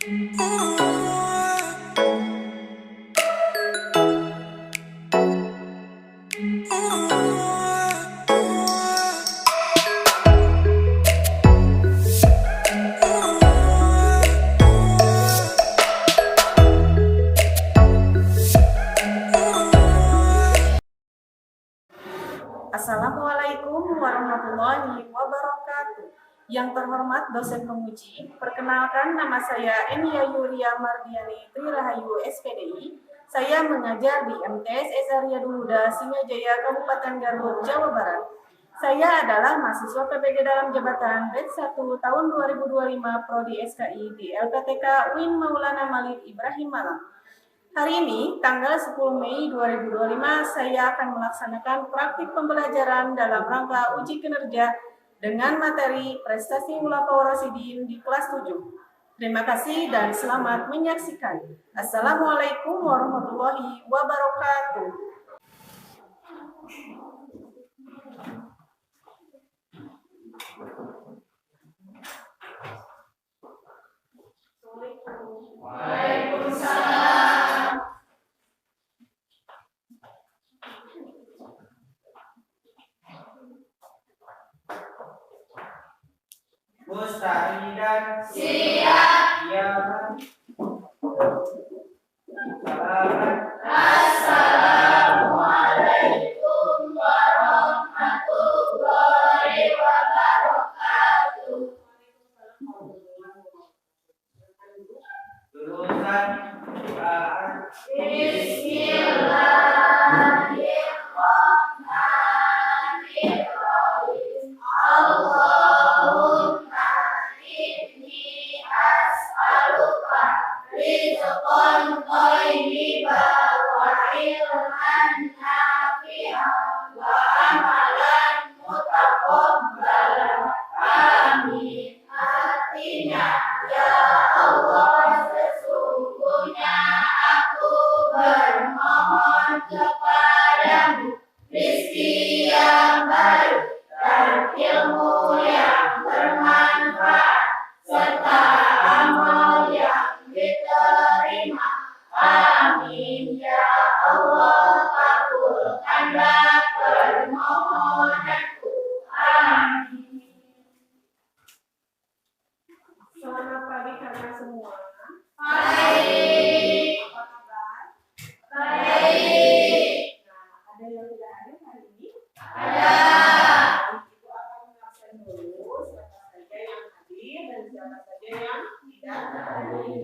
Assalamualaikum warahmatullahi wabarakatuh. Yang terhormat dosen penguji, perkenalkan nama saya Enia Yulia Mardiani Trirahayu SPDI. Saya mengajar di MTS Esaria Duluda Singajaya Kabupaten Garut, Jawa Barat. Saya adalah mahasiswa PPG dalam jabatan batch 1 tahun 2025 Prodi SKI di LPTK UIN Maulana Malik Ibrahim Malang. Hari ini, tanggal 10 Mei 2025, saya akan melaksanakan praktik pembelajaran dalam rangka uji kinerja dengan materi prestasi Khulafaur Rasyidin di kelas 7. Terima kasih dan selamat menyaksikan. Assalamualaikum warahmatullahi wabarakatuh. Waalaikumsalam. Mustahidan Siap. Iyaman Salaman. Assalamualaikum warahmatullahi wabarakatuh. Lulusan Quran. Bismillahirrahmanirrahim. Allahumma inni as'aluka rizqan thayyiban wa ilman nafi'an wa amalan mutaqabbalan. Amin. Artinya, ya Allah, sesungguhnya aku bermohon kepadamu rezeki yang baik dan ilmu yang bermanfaat serta amal yang diterima. Amin. Ya Allah, kabulkanlah permohonanku. Amin. Selamat pagi kalian semua. Baik. Apa kabar? Baik. Ada yang tidak hadir hari ini? Ada. Ibu akan mengabsen dulu siapa saja yang hadir dan siapa saja yang tidak hadir.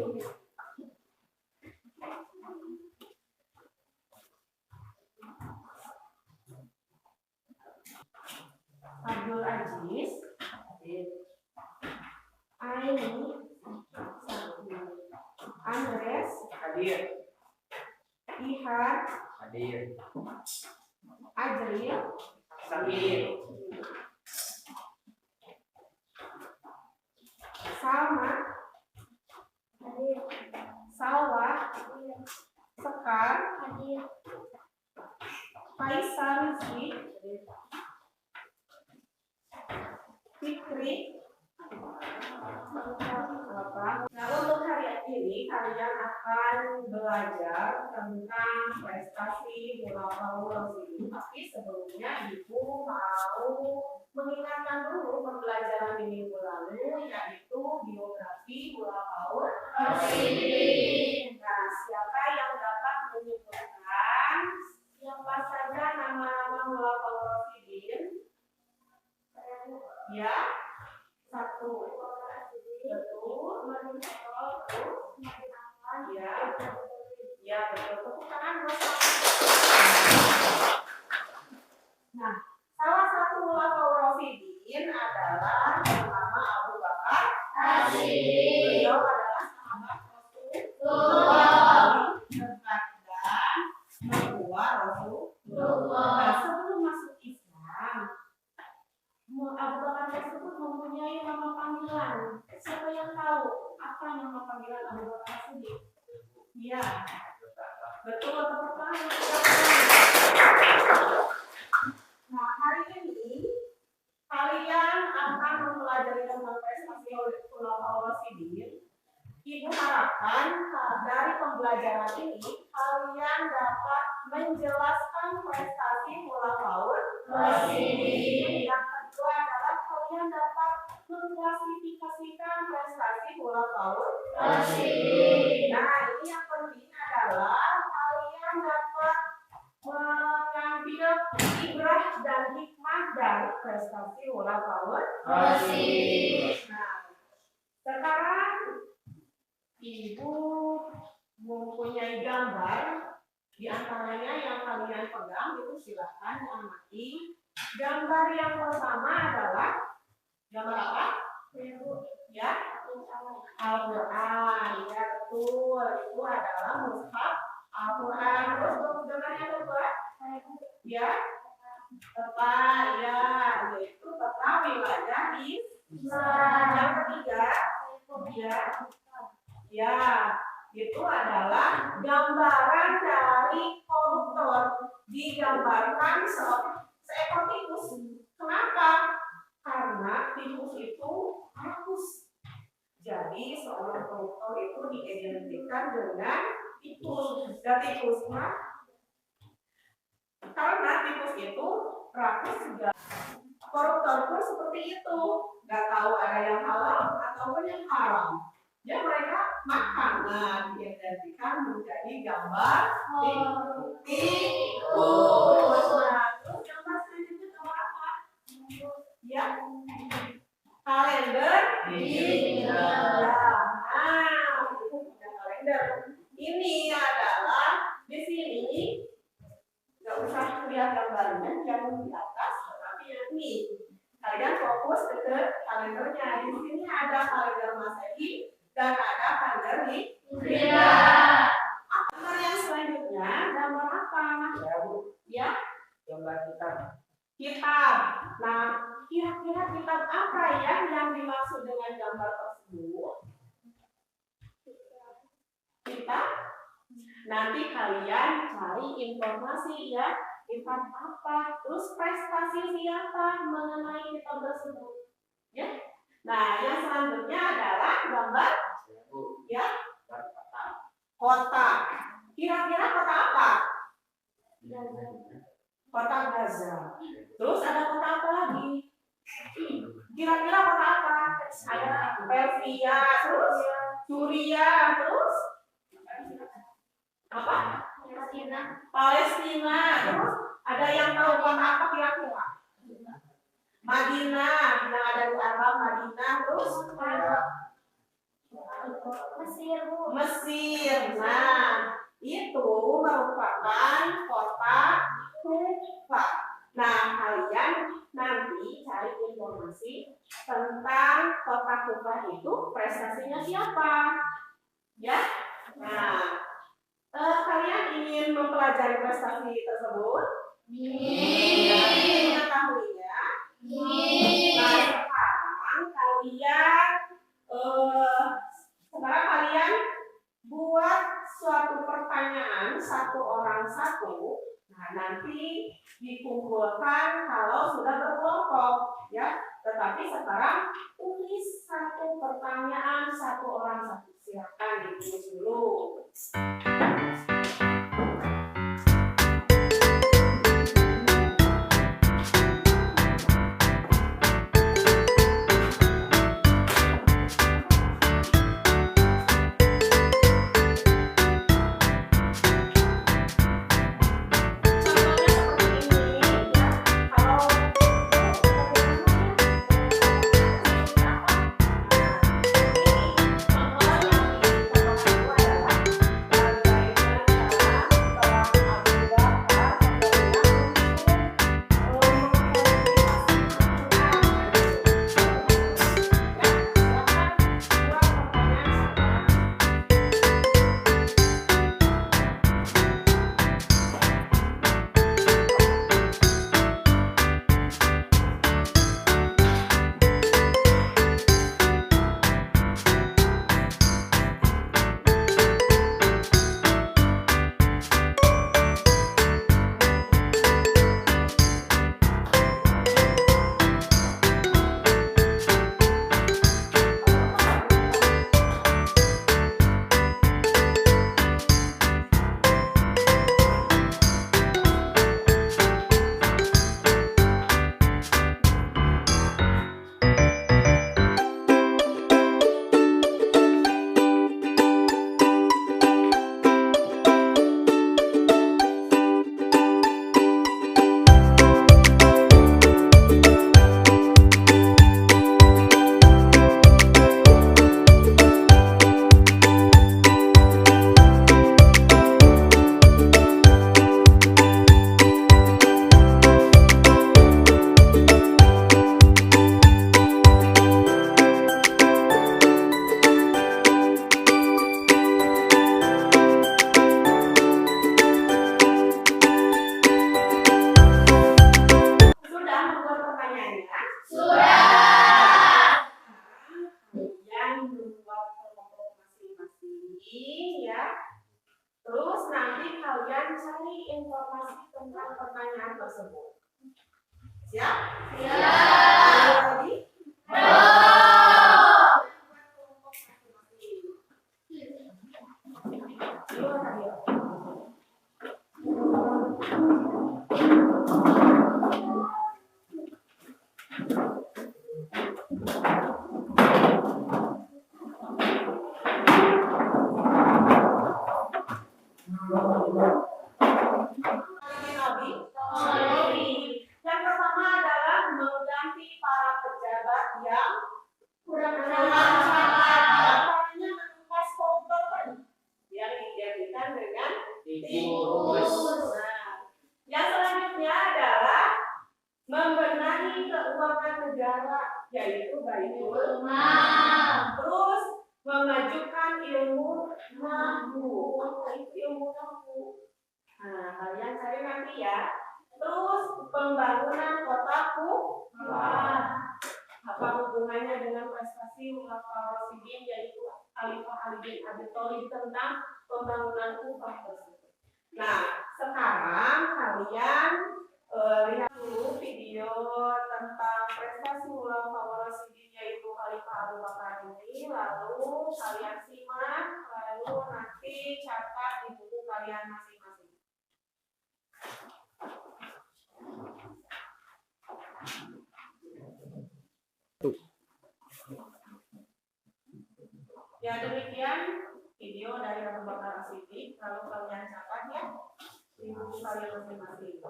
Abdul Aziz hadir. Aini satu. Andres Hadir. Ihan Hadir. Ajril Sakit. Salma hadir. Salwa Sekar hadir. Faisal Rizki Fikri. Nah, untuk hari ini kalian akan belajar tentang prestasi Khulafaur Rasyidin. Tapi sebelumnya Ibu mau mengingatkan dulu pembelajaran di minggu lalu, yaitu biografi Khulafaur Rasyidin. Nah, siapa yang dapat menyebutkan siapa saja nama-nama Khulafaur Rasyidin? Ya, satu. Betul. Terus, ya, ya betul. Tepuk tangan buat Nah, salah satu Khulafaur Rasyidin adalah bernama Abu Bakar As-Siddiq. Beliau adalah sahabat Rasulullah. dekat dan mertua Rasulullah. Nah, sebelum masuk Islam, Abu Bakar tersebut mempunyai nama panggilan. Siapa yang tahu apa nama panggilan Abu Bakar As-Siddiq? Iya, betul. Tepuk tangan. Nah, hari ini kalian akan mempelajari tentang prestasi Khulafaur Rasyidin. Ibu harapkan dari pembelajaran ini kalian dapat menjelaskan prestasi bola PAUD. Yang kedua adalah kalian dapat mengklasifikasikan prestasi bola PAUD. Nah, ini yang penting adalah kalian dapat mengambil ibrah dan hikmah dari prestasi bola PAUD. Nah, sekarang Ibu mempunyai gambar, di antaranya yang kalian pegang itu silakan diamati. Gambar yang pertama adalah gambar apa? Ya, Al-Quran. Ya betul, itu adalah mushaf Al-Quran. Terus gambar yang kedua, ya, tepat, ya, yaitu peta wilayah Islam. Yang ketiga, ya, itu adalah gambaran dari koruptor, digambarkan seekor tikus. Kenapa? Karena tikus itu rakus. Jadi seorang koruptor itu diidentikan dengan tikus. Dan tikusnya, karena tikus itu rakus juga. Koruptor pun seperti itu, nggak tahu ada yang halal ataupun yang haram. Ya mereka makan, nah diidentikan menjadi gambar tikus. Nah, terus gambar selanjutnya gambar apa? Ya, kalender hijrah. Nah, itu punya kalender. Ini adalah di sini nggak usah lihat gambarnya yang di atas, tetapi yang ini kalian fokus ke kalendernya. Di sini ada kalender Masehi dan ada kalender Hijriah. Gambar yang selanjutnya gambar apa? Ya, Gambar kitab. kitab. Nah, kira-kira kitab apa ya yang dimaksud dengan gambar tersebut? Kitab. Nanti kalian cari informasi ya, kitab apa, terus prestasi siapa mengenai kitab tersebut. Ya. Nah, yang selanjutnya adalah gambar ya kota. Kira-kira kota apa? Kota Gaza. Terus ada kota apa lagi? Kira-kira kota apa? Ada Persia, terus Suriah, terus apa? Palestina. Terus ada yang tahu kota apa kira-kira? Madinah. Yang ada di Arab Madinah. Terus Mesir. Nah, itu merupakan kota Kufa. Nah, kalian nanti cari informasi tentang kota Kufa itu prestasinya siapa? Ya. Nah, kalian ingin mempelajari prestasi tersebut? Ingin mengetahuinya? Nah, sekarang kalian buat suatu pertanyaan satu orang satu. Nah, nanti dikumpulkan kalau sudah berkelompok, ya. Tetapi sekarang tulis satu pertanyaan satu orang satu. Silakan ditulis dulu. pertanyaan tersebut. Siap? Siap. Ready? Yang pertama adalah mengganti para pejabat yang kurang bermanfaat. Antaranya menugas koruptor yang digantikan dengan tikus. Nah, yang selanjutnya adalah membenahi keuangan negara, yaitu Baitul Mal. Terus memajukan ilmu nahwu. Apa itu ilmu nahwu? Nah, kalian cari nanti ya. Terus pembangunan kota Kufa. Apa hubungannya dengan prestasi Khulafaur Rasyidin, yaitu Khalifah Ali bin Abi Thalib tentang pembangunan Kufa tersebut. Nah, sekarang kalian lihat dulu video tentang prestasi Khulafaur Rasyidin, yaitu Khalifah Abu Bakar ini. Lalu kalian simak, lalu nanti catat di buku kalian masing-masing. Ya, demikian video dari Abu Bakar As-Siddiq. Lalu kalian catat ya di buku kalian masing-masing.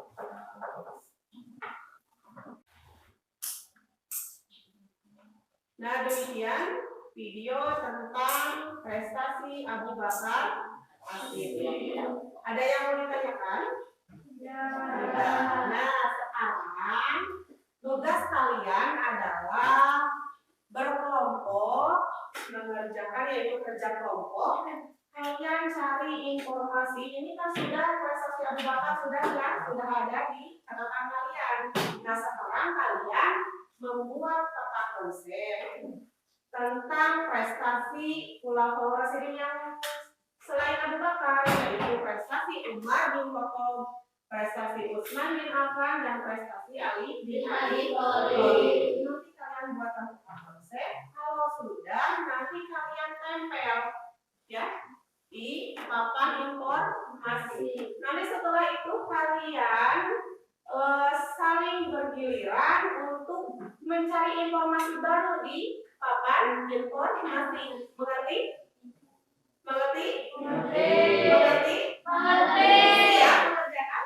Nah, demikian video tentang prestasi Abu Bakar As-Siddiq. Ada yang mau ditanyakan? Ya. Nah, sekarang tugas kalian adalah berkelompok mengerjakan, yaitu kerja kelompok. Kalian cari informasi. Ini kan sudah prestasi Abu Bakar sudah ada di catatan kalian. Nah, sekarang kalian membuat peta konsep tentang prestasi Khulafaur Rasyidin yang selain Abu Bakar, yaitu prestasi Umar bin Khattab, prestasi Utsman bin Affan, dan prestasi Ali bin Abi Thalib. Nanti kalian buatkan peta konsep. Kalau sudah, nanti kalian tempel ya di papan informasi. Nanti setelah itu kalian saling bergiliran untuk mencari informasi baru di papan informasi. Mengerti? Mengerti? Mengerti? Siap mengerjakan?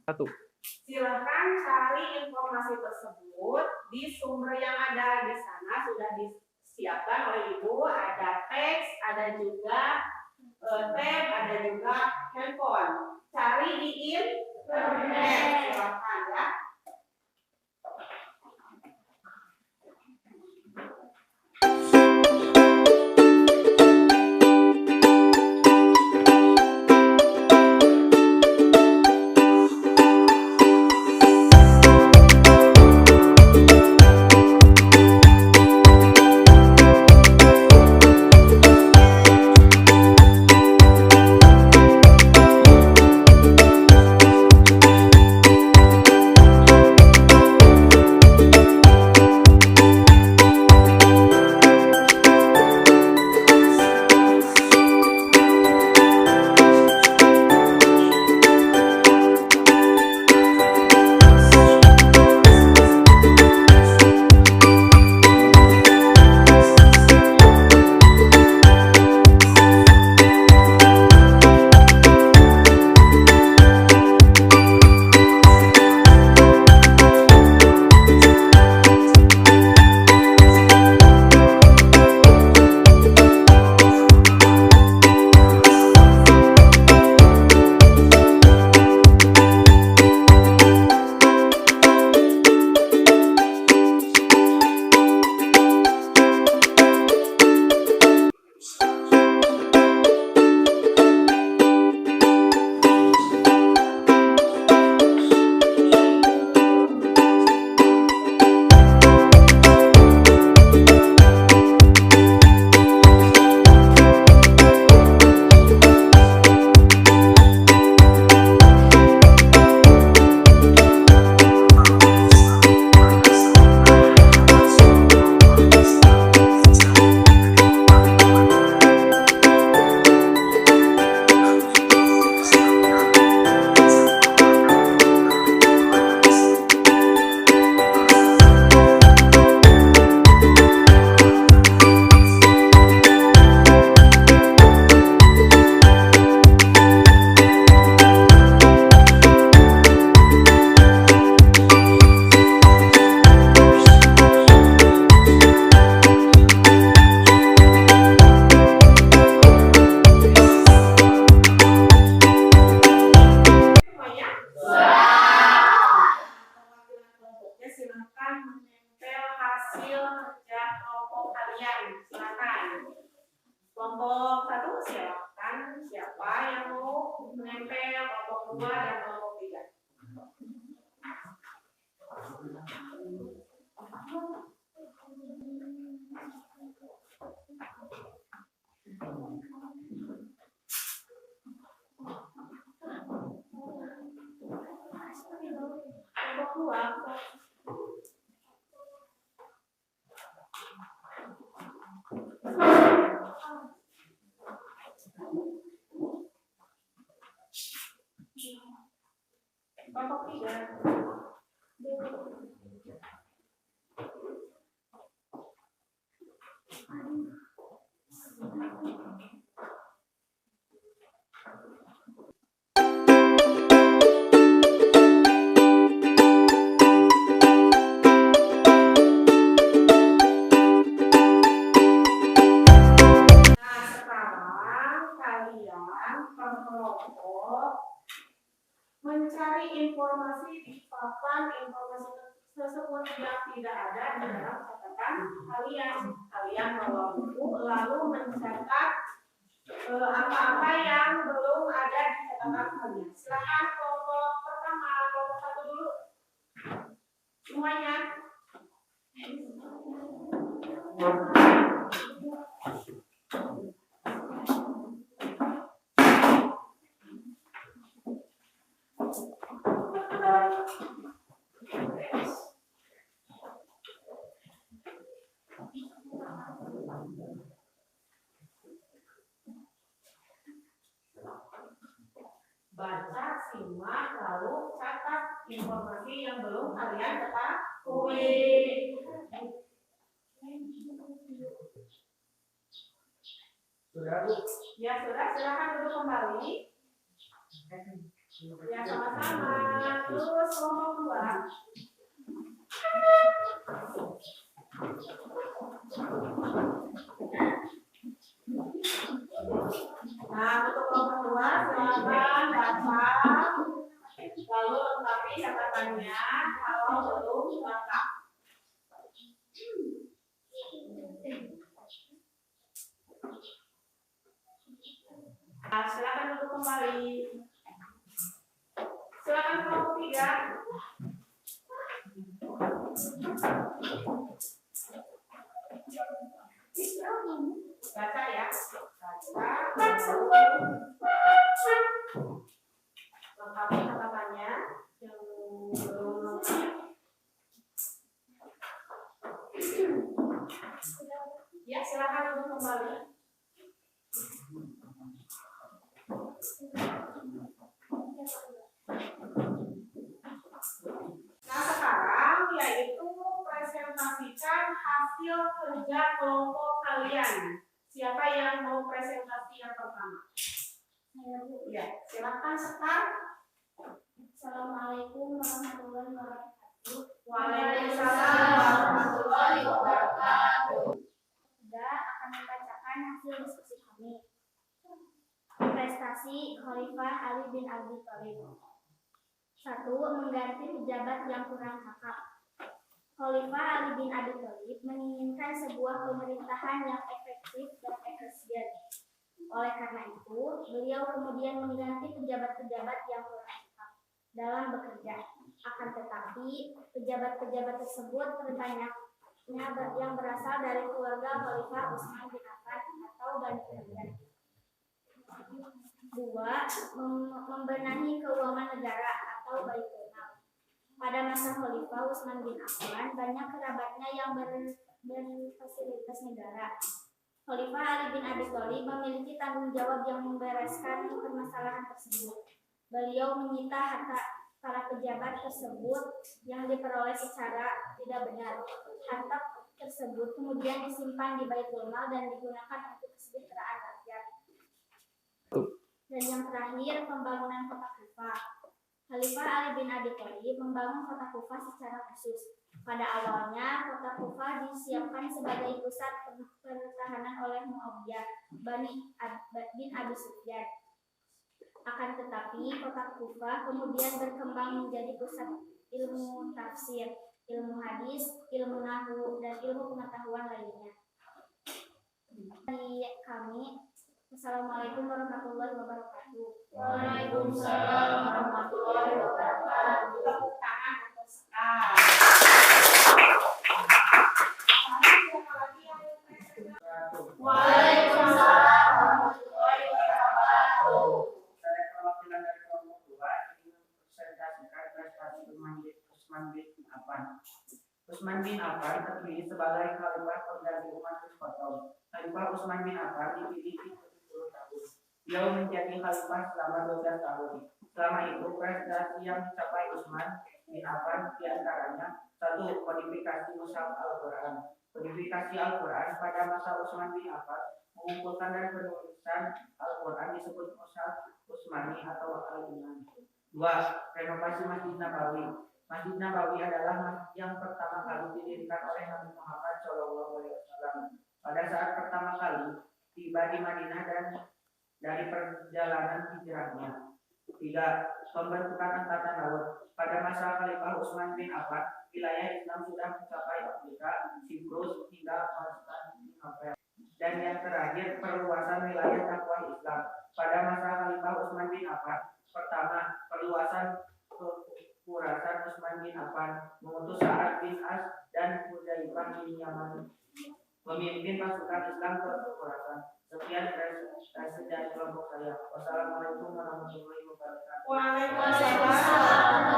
Satu. Silahkan cari informasi tersebut di sumber yang ada di sana, sudah disiapkan oleh Ibu. Ada teks, ada juga tab, ada juga handphone. Cari di internet, silahkan ya. hasil kerja kelompok kalian. Silakan. Kelompok 1 silakan. Siapa yang mau menempel kelompok 2 dan kelompok 3? Kelompok 2. Kelompok 3. Nah, sekarang kalian per kelompok mencari informasi di papan informasi tersebut yang tidak ada di dalam catatan kalian. Kalian bawa buku lalu mencatat apa-apa yang belum ada di catatan kalian. Silakan kelompok pertama, kelompok 1 dulu. Semuanya. Baca, simak, lalu catat informasi yang belum kalian ketahui. Sudah, Bu? Ya sudah, silakan duduk kembali. Ya sama-sama. Terus kelompok 2. Nah, untuk kelompok 2 silakan baca, lalu lengkapi catatannya kalau belum lengkap. Nah, silakan duduk kembali. Silakan kelompok 3. Baca ya. Baca. Lengkapi catatannya yang belum lengkap. Ya, silakan duduk kembali. Nah, sekarang yaitu presentasikan hasil kerja kelompok kalian. Siapa yang mau presentasi yang pertama? Ya, silakan Sekar. Assalamualaikum warahmatullahi wabarakatuh. Waalaikumsalam warahmatullahi wabarakatuh. Saya akan membacakan hasil diskusi kami. Prestasi Khalifah Ali bin Abi Thalib. 1. Mengganti pejabat yang kurang cakap. Khalifah Ali bin Abi Thalib menginginkan sebuah pemerintahan yang efektif dan efisien. Oleh karena itu, beliau kemudian mengganti pejabat-pejabat yang kurang cakap dalam bekerja. Akan tetapi, pejabat-pejabat tersebut terbanyaknya yang berasal dari keluarga Khalifah Utsman bin Affan atau Bani Umayyah. 2. Membenahi keuangan negara atau Baitul Mal. Pada masa Khalifah Utsman bin Affan, banyak kerabatnya yang berfasilitas negara. Khalifah Ali bin Abi Thalib memiliki tanggung jawab yang membereskan permasalahan tersebut. Beliau menyita harta para pejabat tersebut yang diperoleh secara tidak benar. Harta tersebut kemudian disimpan di Baitul Mal dan digunakan untuk kesejahteraan rakyat. Dan yang terakhir, pembangunan kota Kufah. Khalifah Ali bin Abi Thalib membangun kota Kufah secara khusus. Pada awalnya, kota Kufah disiapkan sebagai pusat pertahanan oleh Muawiyah bin Abi Sufyan. Akan tetapi, kota Kufah kemudian berkembang menjadi pusat ilmu tafsir, ilmu hadis, ilmu nahwu, dan ilmu pengetahuan lainnya. Dari kami, Assalamualaikum warahmatullahi wabarakatuh. Waalaikumsalam warahmatullahi wabarakatuh. Tepuk tangan untuk sekali. Waalaikumsalam warahmatullahi wabarakatuh. Saya perwakilan dari kelompok 2 ingin mempresentasikan prestasi Utsman bin Affan. Utsman bin Affan terpilih sebagai khalifah pengganti Umar bin Khattab. Khalifah Utsman bin Affan dipilih 70 tahun. Beliau menjadi khalifah selama 12 tahun. Selama itu prestasi yang dicapai Utsman bin Affan diantaranya: 1. Kodifikasi Mushaf Al-Quran. Kodifikasi Al-Quran pada masa Utsman bin Affan mengumpulkan dan penulisan Al-Quran disebut Mushaf Utsmani atau Al-Imam. 2. Renovasi Masjid Nabawi. Masjid Nabawi adalah masjid yang pertama kali didirikan oleh Nabi Muhammad SAW pada saat pertama kali tiba di Madinah dan dari perjalanan hijrahnya. 3. Pembentukan Angkatan Laut. Pada masa Khalifah Utsman bin Affan, wilayah Islam sudah mencapai Afrika, Siprus, hingga Konstantinopel. Dan yang terakhir, perluasan wilayah dakwah Islam. Pada masa Khalifah Utsman bin Affan, pertama, perluasan kekurasan Utsman bin Affan mengutus Sa'ad bin As dan Hudzaifah bin Yaman memimpin pasukan Islam ke Khurasan. Sekian presentasi dari kelompok saya. Wassalamualaikum warahmatullahi wabarakatuh. Waalaikumsalam.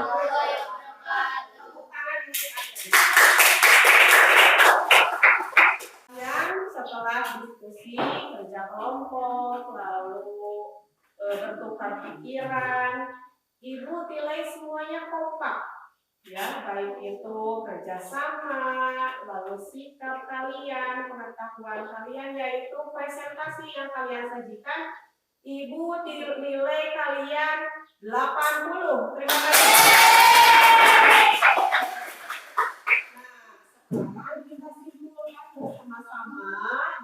Yang setelah diskusi, kerja kelompok, lalu bertukar pikiran, Ibu nilai semuanya kompak, ya, baik itu kerjasama, lalu sikap kalian, pengetahuan kalian, yaitu presentasi yang kalian sajikan. Ibu nilai kalian 80. Terima kasih. Nah, sekarang kita simpulkan bersama-sama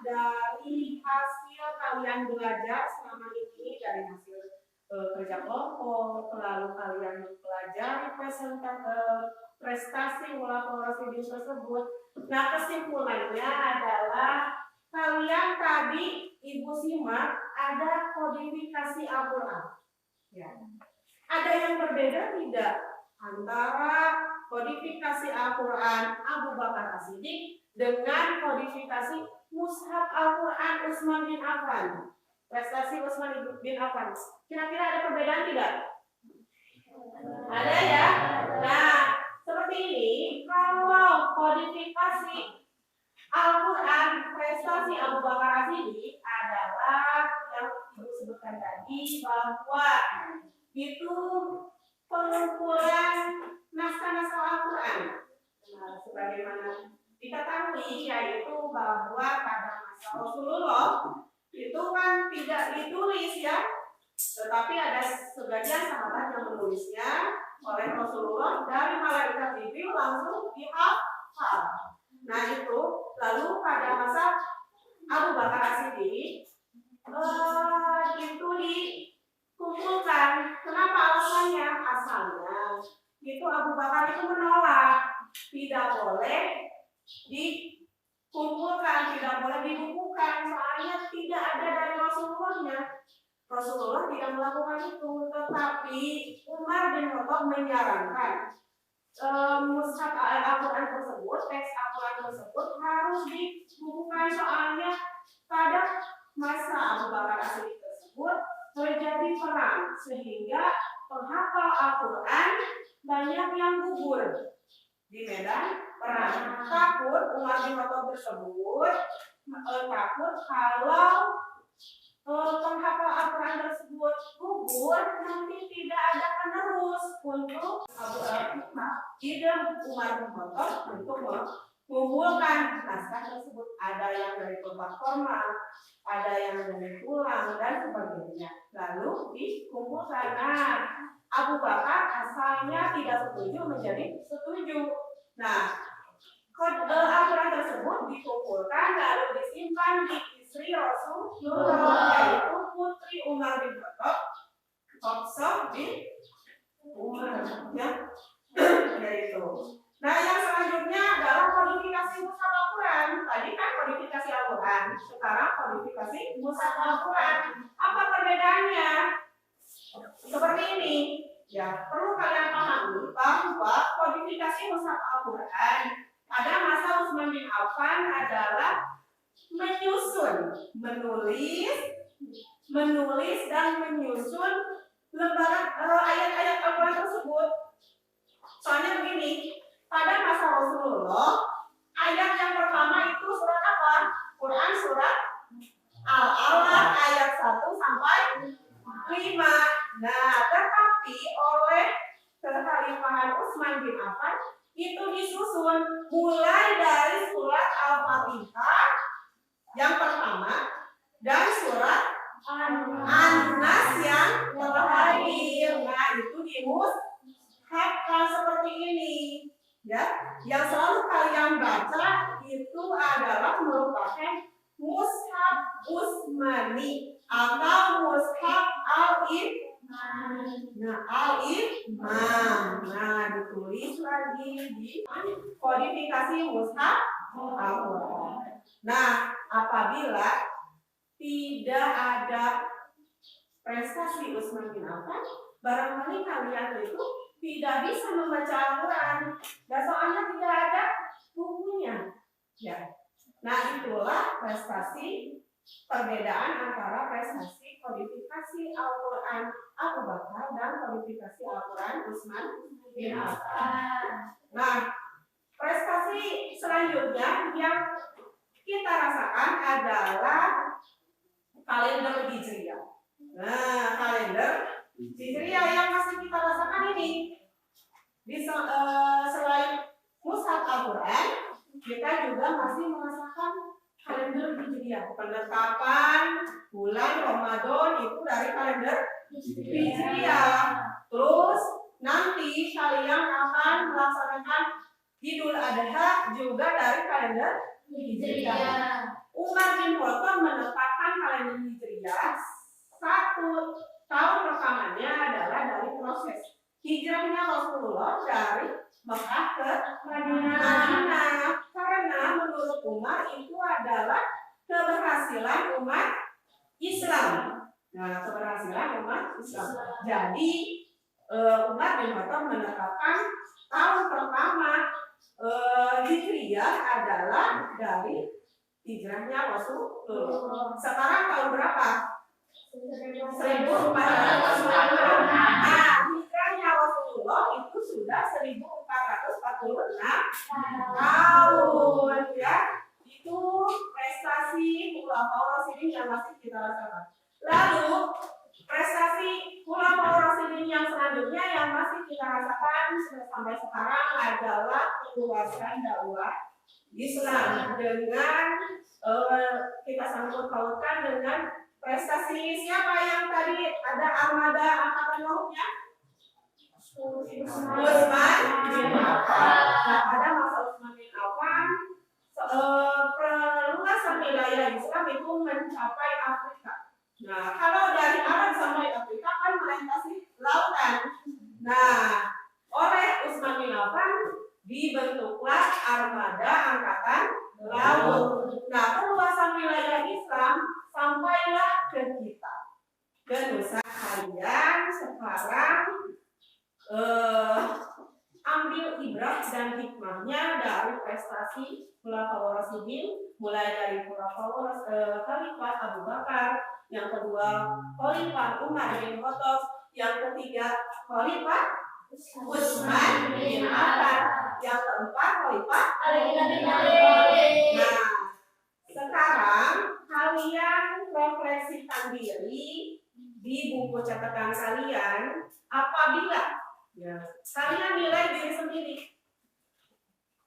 dari hasil kalian belajar selama ini, dari hasil kerja kelompok, lalu kalian mempelajari prestasi kolaborasi tersebut. Nah, kesimpulannya adalah kalian tadi Ibu simak ada kodifikasi Al-Quran. Ya. Ada yang berbeda tidak antara kodifikasi Al-Quran Abu Bakar As-Siddiq dengan kodifikasi Mushaf Al-Quran Utsman bin Affan? Prestasi Utsman bin Affan. Kira-kira ada perbedaan tidak? Ada ya? Nah, seperti ini, kalau kodifikasi Al-Quran prestasi Abu Bakar As-Siddiq adalah yang Ibu sebutkan tadi, bahwa itu pengumpulan naskah-naskah Al-Quran. Nah, sebagaimana diketahui, yaitu bahwa pada masa Rasulullah itu kan tidak ditulis ya, tetapi ada sebagian sahabat yang menulisnya oleh Rasulullah dari malaikat Jibril langsung dihafal. Nah itu, lalu pada masa Abu Bakar As-Siddiq itu dikumpulkan. Kenapa alasannya? Asalnya itu Abu Bakar itu menolak, tidak boleh dikumpulkan, tidak boleh dibukukan, soalnya tidak ada dari Rasulullahnya. Rasulullah tidak melakukan itu, tetapi Umar bin Khattab menyarankan mushaf Al-Quran tersebut, teks Al-Quran tersebut harus dibukukan, soalnya pada masa Abu Bakar As-Siddiq tersebut terjadi perang sehingga penghafal Al-Quran banyak yang gugur di medan perang. Takut Umar bin Khattab tersebut takut kalau penghafal Al-Quran tersebut gugur, nanti tidak ada penerus untuk ide Umar bin Khattab untuk mengumpulkan naskah tersebut. Ada yang dari tempat formal, ada yang dari pulang dan sebagainya. Lalu dikumpulkan. Nah, Abu Bakar asalnya tidak setuju menjadi setuju. Nah, Al-Quran tersebut dikumpulkan lalu disimpan di istri Rasulullah, yaitu putri Umar bin Khattab, Hafsah bin Umar, ya, yaitu. Nah, yang selanjutnya adalah kodifikasi mushaf Al-Quran. Tadi kan kodifikasi Al-Quran, sekarang kodifikasi mushaf Al-Quran. Apa perbedaannya? Seperti ini. Ya, perlu kalian pahami bahwa kodifikasi mushaf Al-Quran pada masa Utsman bin Affan adalah menyusun, menulis dan menyusun lembaran ayat-ayat Al-Quran tersebut. Soalnya begini, pada masa Rasulullah, ayat yang pertama itu surat apa? Quran surat Al-Alaq ayat 1 sampai 5. Nah, tetapi oleh kekhalifahan Utsman bin Affan itu disusun mulai dari surat Al-Fatihah yang pertama dan surat An-Nas yang terakhir. Nah, itu dimushafkan seperti ini. Ya, yang selalu kalian baca itu adalah merupakan mushaf Utsmani atau mushaf Al-Imam. Nah, Al-Imam. Nah, ditulis lagi di kodifikasi mushaf Al-Quran. Nah, apabila tidak ada prestasi Utsman bin Affan, barangkali kalian itu tidak bisa membaca Al-Quran. Dan soalnya tidak ada bukunya. Ya. Nah, itulah prestasi perbedaan antara prestasi kodifikasi Al-Quran Abu Bakar dan kodifikasi Al-Quran Utsman bin Affan. Nah, prestasi selanjutnya yang kita rasakan adalah kalender Hijriah. Nah, kalender Hijriah yang masih kita rasakan ini, selain mushaf Al-Quran, kita juga masih merasakan kalender Hijriah. Penetapan bulan Ramadan itu dari kalender Hijriah. Terus nanti kalian akan melaksanakan Idul Adha juga dari kalender Hijriah. Umar bin Khattab menetapkan kalender Hijriah 1 tahun rekamannya adalah dari proses hijrahnya Rasulullah dari Mekah ke Madinah. Karena menurut Umar itu adalah keberhasilan umat Islam. Nah, keberhasilan umat Islam. Jadi Umar bin Khattab menetapkan tahun pertama Hijriah adalah dari hijrahnya Rasulullah. Sekarang tahun berapa? 1446. Nah, hijrahnya Rasulullah itu sudah 1446 tahun ya. Itu prestasi Khulafaur Rasyidin yang masih kita rasakan. Lalu prestasi Khulafaur Rasyidin yang selanjutnya yang masih kita rasakan sampai sekarang adalah keluasan dakwah Islam dengan kita sangkut pautkan dengan prestasi siapa yang tadi ada armada angkatan lautnya? Utsman bin Affan. Nah, pada masa Utsman bin Affan, perluasan wilayah Islam itu mencapai Afrika. Nah, kalau dari Arab sampai Afrika kan melintasi lautan. Nah, oleh Utsman bin Affan dibentuklah armada angkatan laut. Nah, perluasan wilayah Islam sampailah ke kita. Dan usaha kalian sekarang ambil ibrah dan hikmahnya dari prestasi Khulafaur Rasyidin, mulai dari Khalifah Abu Bakar, yang kedua Khalifah Umar bin Khattab, yang ketiga Khalifah Utsman bin Affan, yang keempat Khalifah Ali bin Abi Thalib. Nah, sekarang kalian refleksikan diri di buku catatan kalian apabila kalian nilai diri sendiri.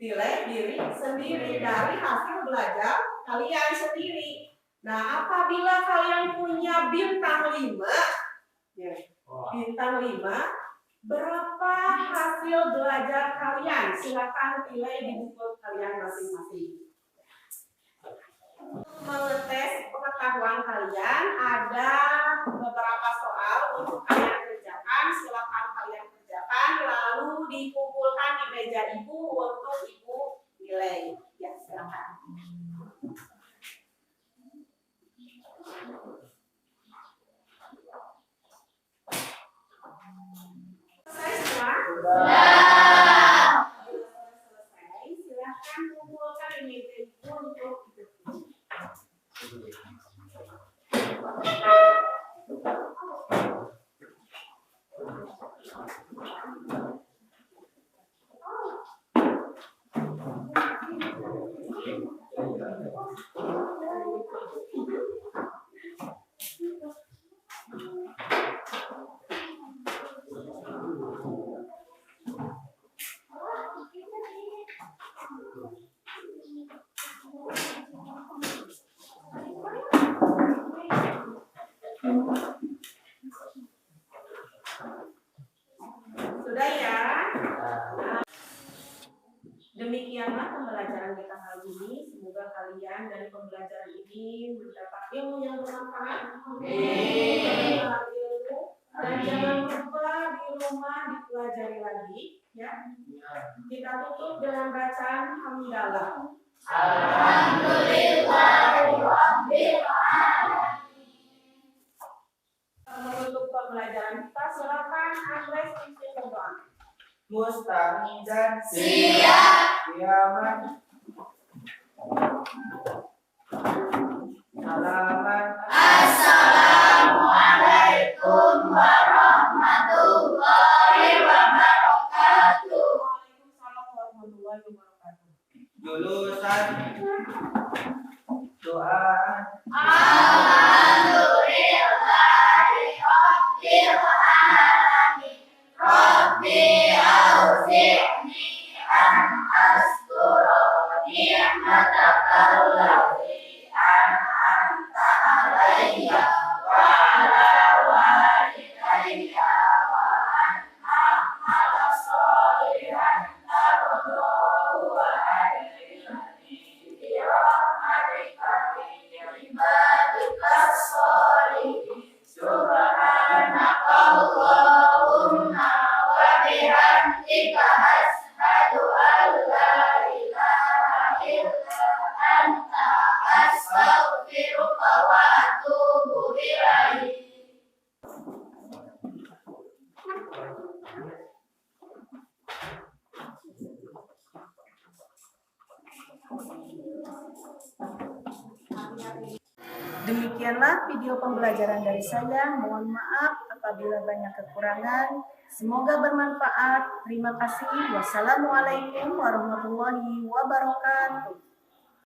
Nilai diri sendiri dari hasil belajar kalian sendiri. Nah, apabila kalian punya bintang 5, bintang 5, berapa hasil belajar kalian? Silakan nilai di buku kalian masing-masing. Mengetes pengetahuan kalian, ada beberapa soal untuk kalian kerjakan. Silakan kalian kerjakan disiapkan lalu dikumpulkan di meja ibu untuk ibu nilai. Ya, silakan. Selesai semua? Selesai. Silakan kumpulkan di meja ibu untuk ibu. Sudah ya? Demikianlah pembelajaran kita kali ini. Semoga kalian dari pembelajaran ini mendapat ilmu yang bermanfaat. Dan jangan lupa di rumah dipelajari lagi. Ya. Kita tutup dengan bacaan hamdalah. Menutup pembelajaran kita, silakan Andres pimpin doa. Mustahidan Siap. Kiamat Salaman Assalamualaikum warahmatullahi wabarakatuh. Waalaikumsalam warahmatullahi wabarakatuh. Julusan Doa Alhamdulillahi rabbil alamin. Rabbi auzi'ni an askura ni'mataka allati an'amta alayya wa ala walidayya wa an a'mala shalihan tardahu wa adkhilni bi rahmatika fi ibadikas sholihin. Subhanaka Allahumma wa bihamdika asyhadu an la ilaha illa anta astaghfiruka wa atubu ilaik. Demikianlah video pembelajaran dari saya. Mohon maaf apabila banyak kekurangan. Semoga bermanfaat. Terima kasih. Wassalamualaikum warahmatullahi wabarakatuh.